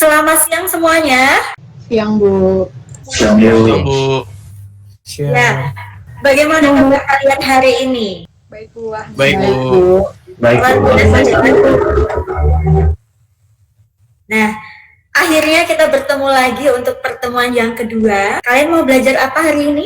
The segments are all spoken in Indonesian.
Selamat siang semuanya. Siang, Bu. Siang, Bu. Ya, bagaimana kabar kalian hari ini? Baik, Bu. Baik, Bu. Luar biasa, ya. Nah, akhirnya kita bertemu lagi untuk pertemuan yang kedua. Kalian mau belajar apa hari ini?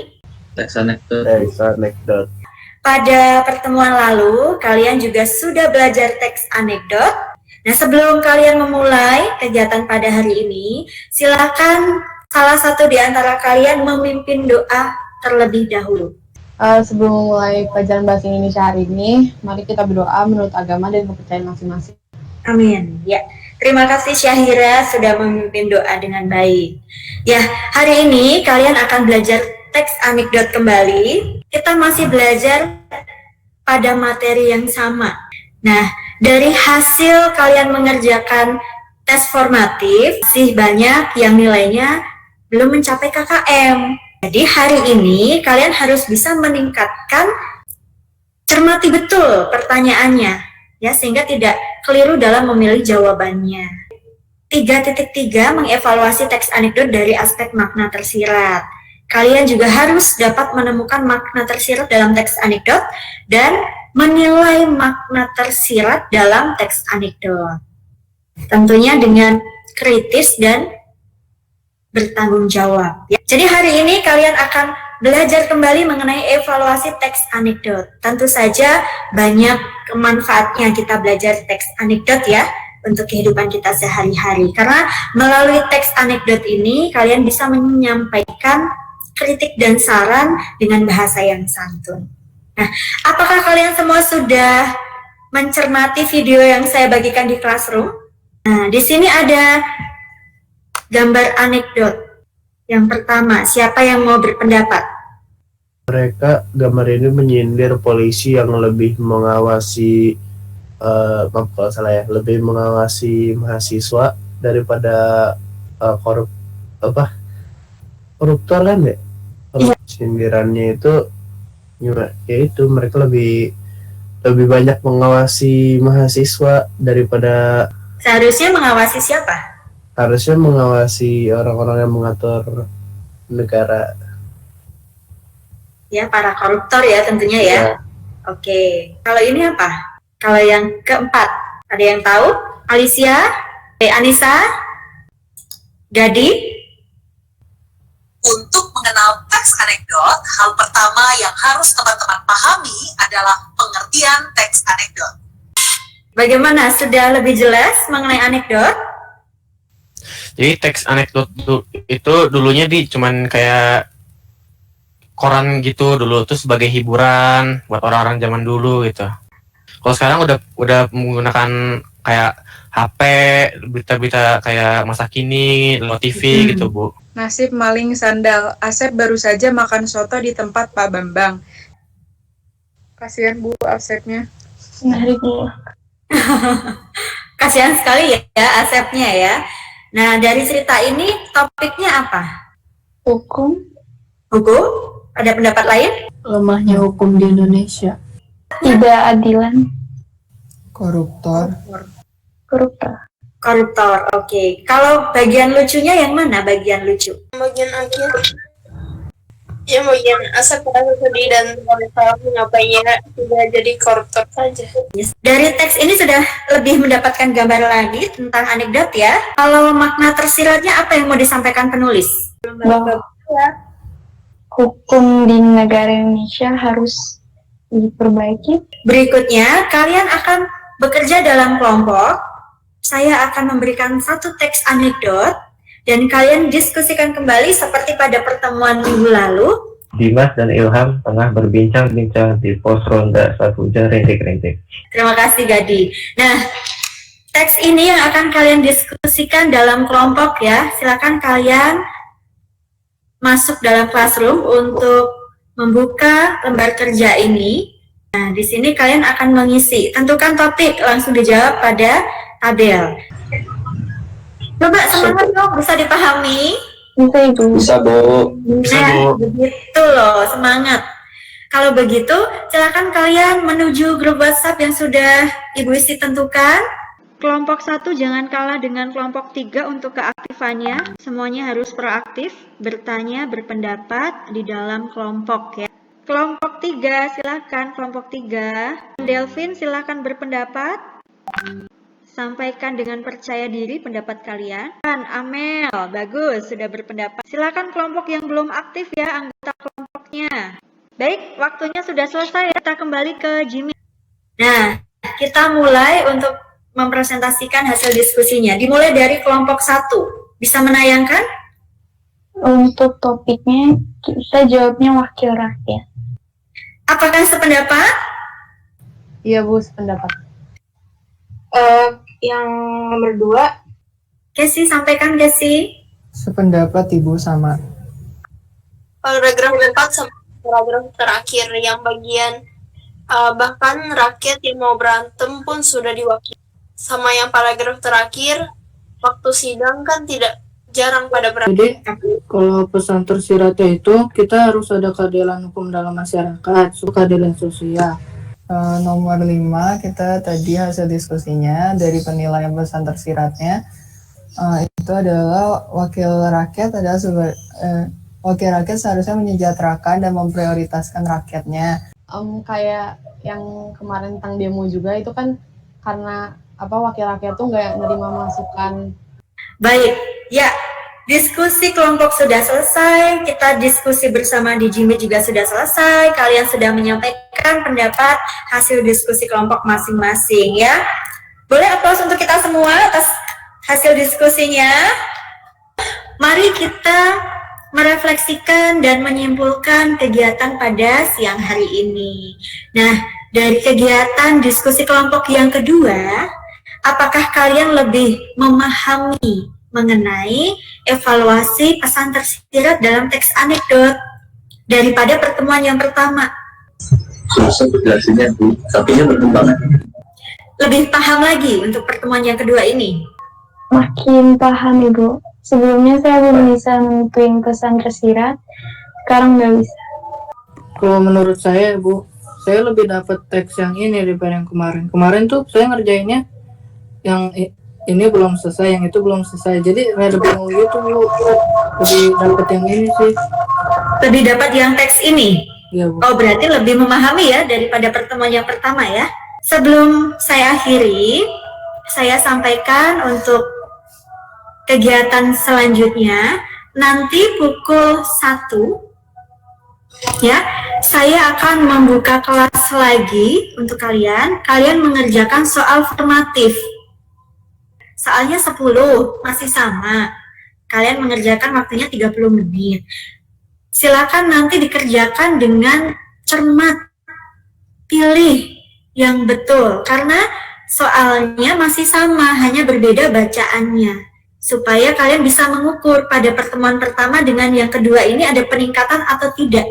Teks anekdot. Pada pertemuan lalu, kalian juga sudah belajar teks anekdot. Nah, sebelum kalian memulai kegiatan pada hari ini, silakan salah satu di antara kalian memimpin doa terlebih dahulu. Sebelum mulai pelajaran bahasa Indonesia hari ini, mari kita berdoa menurut agama dan kepercayaan masing-masing. Amin. Ya, terima kasih Syahira sudah memimpin doa dengan baik. Ya, hari ini kalian akan belajar teks anekdot kembali. Kita masih belajar pada materi yang sama. Nah, dari hasil kalian mengerjakan tes formatif, masih banyak yang nilainya belum mencapai KKM. Jadi hari ini kalian harus bisa meningkatkan, cermati betul pertanyaannya, ya, sehingga tidak keliru dalam memilih jawabannya. 3.3 mengevaluasi teks anekdot dari aspek makna tersirat. Kalian juga harus dapat menemukan makna tersirat dalam teks anekdot dan menilai makna tersirat dalam teks anekdot. Tentunya dengan kritis dan bertanggung jawab. Ya. Jadi hari ini kalian akan belajar kembali mengenai evaluasi teks anekdot. Tentu saja banyak manfaatnya kita belajar teks anekdot ya untuk kehidupan kita sehari-hari. Karena melalui teks anekdot ini kalian bisa menyampaikan kritik dan saran dengan bahasa yang santun. Nah, apakah kalian semua sudah mencermati video yang saya bagikan di Classroom? Nah, di sini ada gambar anekdot. Yang pertama, siapa yang mau berpendapat? Mereka gambar ini menyindir polisi yang lebih mengawasi, maaf kalau salah ya, lebih mengawasi mahasiswa daripada koruptor kan ya? Sindirannya itu, ya itu mereka lebih banyak mengawasi mahasiswa daripada. Seharusnya mengawasi siapa? Harusnya mengawasi orang-orang yang mengatur negara. Ya, para koruptor ya tentunya ya. Oke. Kalau ini apa? Kalau yang keempat, ada yang tahu? Alicia? Anissa? Gadi? Untuk mengenal teks anekdot, hal pertama yang harus teman-teman pahami adalah pengertian teks anekdot. Bagaimana? Sudah lebih jelas mengenai anekdot? Jadi teks anekdot itu dulunya cuman kayak koran gitu dulu, tuh sebagai hiburan buat orang-orang zaman dulu gitu. Kalau sekarang udah menggunakan kayak HP, berita-berita kayak masa kini, lewat TV gitu, Bu. Nasib maling sandal. Asep baru saja makan soto di tempat Pak Bambang. Kasihan, Bu, Asepnya. Kasihan sekali ya Asepnya ya. Nah, dari cerita ini topiknya apa? Hukum. Hukum? Ada pendapat lain? Lemahnya hukum di Indonesia. Tidak adilan. Koruptor. Koruptor, oke. Kalau bagian lucunya yang mana bagian lucu? Bagian akhir. Ya, bagian Asep merasa sedih dan menyesal mengapainya tidak jadi koruptor saja. Dari teks ini sudah lebih mendapatkan gambar lagi tentang anekdot ya. Kalau makna tersiratnya apa yang mau disampaikan penulis? Bahwa hukum di negara Indonesia harus diperbaiki. Berikutnya, kalian akan bekerja dalam kelompok. Saya akan memberikan satu teks anekdot dan kalian diskusikan kembali seperti pada pertemuan minggu lalu. Dimas dan Ilham tengah berbincang-bincang di pos ronda saat hujan rintik-rintik. Terima kasih Gadi. Nah, teks ini yang akan kalian diskusikan dalam kelompok ya. Silakan kalian masuk dalam Classroom untuk membuka lembar kerja ini. Nah, di sini kalian akan mengisi. Tentukan topik, langsung dijawab pada tabel. Coba semangat dong, bisa dipahami? Bisa, Ibu. Bisa, Bu. Nah, begitu loh, semangat. Kalau begitu, silakan kalian menuju grup WhatsApp yang sudah Ibu Isti tentukan. Kelompok 1 jangan kalah dengan kelompok 3 untuk keaktifannya. Semuanya harus proaktif, bertanya, berpendapat di dalam kelompok ya. Kelompok 3, silakan kelompok 3. Delvin silakan berpendapat. Sampaikan dengan percaya diri pendapat kalian. Amel, bagus, sudah berpendapat. Silakan kelompok yang belum aktif ya, anggota kelompoknya. Baik, waktunya sudah selesai ya. Kita kembali ke Jimmy. Nah, kita mulai untuk mempresentasikan hasil diskusinya. Dimulai dari kelompok 1. Bisa menayangkan? Untuk topiknya, kita jawabnya wakil rakyat. Apakah sependapat? Iya Bu, sependapat. Yang nomor 2. Kesi, sampaikan Kesi. Sependapat Ibu sama. Paragraf 4 sama paragraf terakhir yang bagian bahkan rakyat yang mau berantem pun sudah diwakili. Sama yang paragraf terakhir, waktu sidang kan tidak jarang pada berantem. Jadi kalau pesan tersiratnya itu kita harus ada keadilan hukum dalam masyarakat, keadilan sosial. Nomor 5 kita tadi hasil diskusinya dari penilaian pesan tersiratnya itu adalah wakil rakyat wakil rakyat seharusnya menyejahterakan dan memprioritaskan rakyatnya. Kayak yang kemarin tentang demo juga itu kan karena wakil rakyat tuh nggak nerima masukan. Baik, ya, diskusi kelompok sudah selesai, kita diskusi bersama di Jimmy juga sudah selesai, kalian sudah menyampaikan pendapat hasil diskusi kelompok masing-masing ya. Boleh aplaus untuk kita semua atas hasil diskusinya. Mari kita merefleksikan dan menyimpulkan kegiatan pada siang hari ini. Nah, dari kegiatan diskusi kelompok yang kedua, apakah kalian lebih memahami mengenai evaluasi pesan tersirat dalam teks anekdot daripada pertemuan yang pertama? Susah penjelasannya Bu, tapi berkembang. Lebih paham lagi untuk pertemuan yang kedua ini? Makin paham Ibu. Sebelumnya saya belum bisa nentuin pesan tersirat, sekarang udah bisa. Kalau menurut saya Bu, saya lebih dapat teks yang ini daripada yang kemarin. Kemarin tuh saya ngerjainnya yang ini belum selesai, yang itu belum selesai. Jadi rada bingung gitu Bu. Lebih dapat yang ini sih. Lebih dapat yang teks ini? Iya Bu. Oh, berarti lebih memahami ya daripada pertemuan yang pertama ya. Sebelum saya akhiri, saya sampaikan untuk kegiatan selanjutnya nanti pukul 1 ya, saya akan membuka kelas lagi untuk kalian. Kalian mengerjakan soal formatif. Soalnya 10 masih sama. Kalian mengerjakan waktunya 30 menit. Silakan nanti dikerjakan dengan cermat. Pilih yang betul karena soalnya masih sama, hanya berbeda bacaannya. Supaya kalian bisa mengukur pada pertemuan pertama dengan yang kedua ini ada peningkatan atau tidak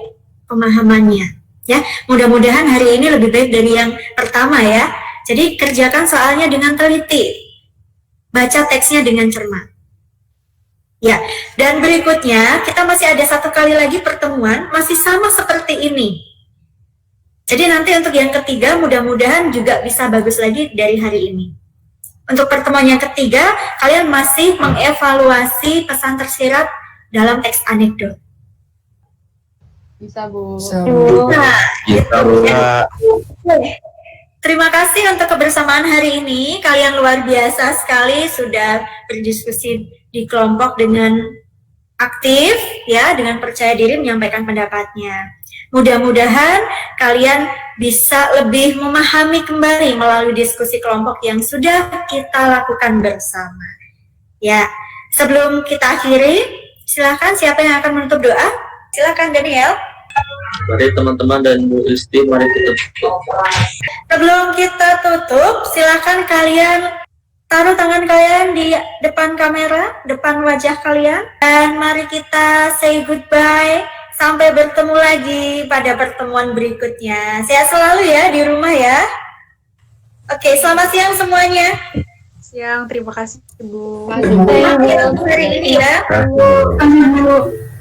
pemahamannya. Ya, mudah-mudahan hari ini lebih baik dari yang pertama ya. Jadi kerjakan soalnya dengan teliti. Baca teksnya dengan cermat. Ya, dan berikutnya kita masih ada 1 kali lagi pertemuan masih sama seperti ini. Jadi nanti untuk yang ketiga mudah-mudahan juga bisa bagus lagi dari hari ini. Untuk pertemuan yang ketiga, kalian masih mengevaluasi pesan tersirat dalam teks anekdot. Bisa Bu. Terima kasih untuk kebersamaan hari ini. Kalian luar biasa sekali sudah berdiskusi di kelompok dengan aktif ya, dengan percaya diri menyampaikan pendapatnya. Mudah-mudahan kalian bisa lebih memahami kembali melalui diskusi kelompok yang sudah kita lakukan bersama. Ya, sebelum kita akhiri, silakan siapa yang akan menutup doa? Silakan Daniel. Mari teman-teman dan Bu Isti, mari kita tutup. Sebelum kita tutup, silakan kalian taruh tangan kalian di depan kamera, depan wajah kalian, dan mari kita say goodbye. Sampai bertemu lagi pada pertemuan berikutnya. Sehat selalu ya di rumah ya. Oke, selamat siang semuanya. Siang, terima kasih Bu. Terima kasih hari ini ya. Terima kasih.